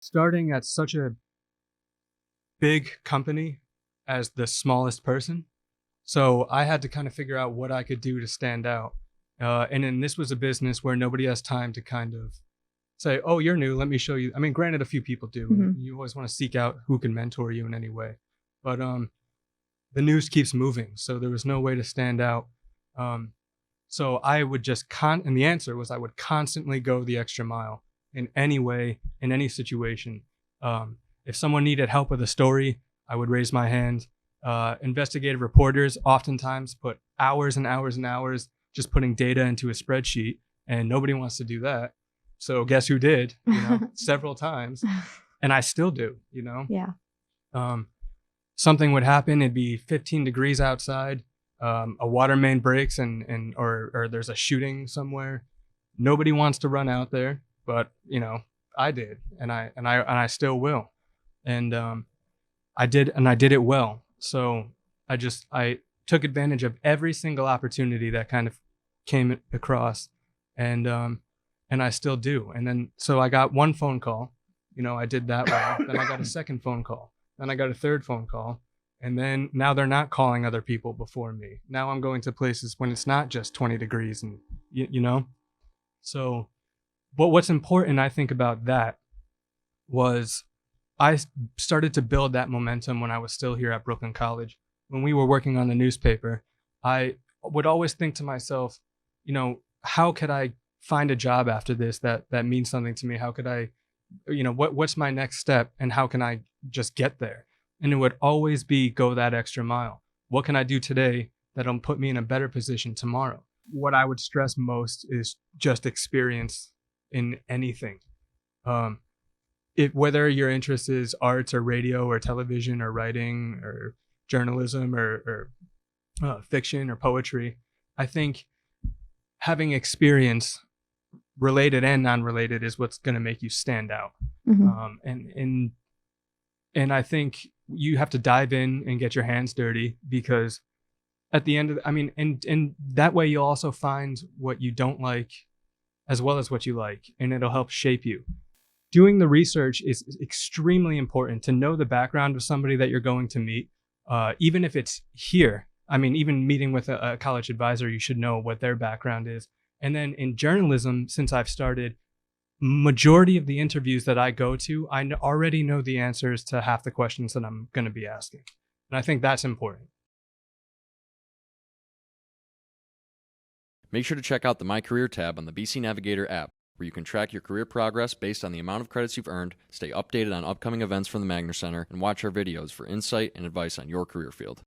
Starting at such a big company as the smallest person. So I had to kind of figure out what I could do to stand out. And then this was a business where nobody has time to kind of say, "Oh, you're new. Let me show you." I mean, granted, a few people do, and Mhm. you always want to seek out who can mentor you in any way. But the news keeps moving, so there was no way to stand out. Um, so I would just and the answer was I would constantly go the extra mile in any way, in any situation. If someone needed help with a story, I would raise my hand. Investigative reporters oftentimes put hours and hours and hours just putting data into a spreadsheet, and nobody wants to do that. So guess who did? Several times, and I still do. Yeah. Um, Something would happen. It'd be 15 degrees outside. A water main breaks, or there's a shooting somewhere. Nobody wants to run out there, but I did, and I still will, and I did it well. So I took advantage of every single opportunity that kind of came across, and I still do. And then so I got one phone call, I did that well. Then I got a second phone call. Then I got a third phone call. And then now they're not calling other people before me. Now I'm going to places when it's not just 20 degrees and So but what's important I think about that was I started to build that momentum when I was still here at Brooklyn College. When we were working on the newspaper, I would always think to myself, how could I find a job after this that means something to me? How could I, what's my next step and how can I just get there? And it would always be go that extra mile. What can I do today that'll put me in a better position tomorrow? What I would stress most is just experience in anything. Whether your interest is arts or radio or television or writing or journalism or fiction or poetry, I think having experience, related and non-related, is what's going to make you stand out. Mhm. And I think you have to dive in and get your hands dirty, because at the end of and that way you'll also find what you don't like as well as what you like, and it'll help shape you. Doing the research is extremely important, to know the background of somebody that you're going to meet, even if it's here. Even meeting with a college advisor, you should know what their background is. And then in journalism, since I've started, majority of the interviews that I go to, already know the answers to half the questions that I'm going to be asking. And I think that's important. Make sure to check out the My Career tab on the BC Navigator app, where you can track your career progress based on the amount of credits you've earned, stay updated on upcoming events from the Magner Center, and watch our videos for insight and advice on your career field.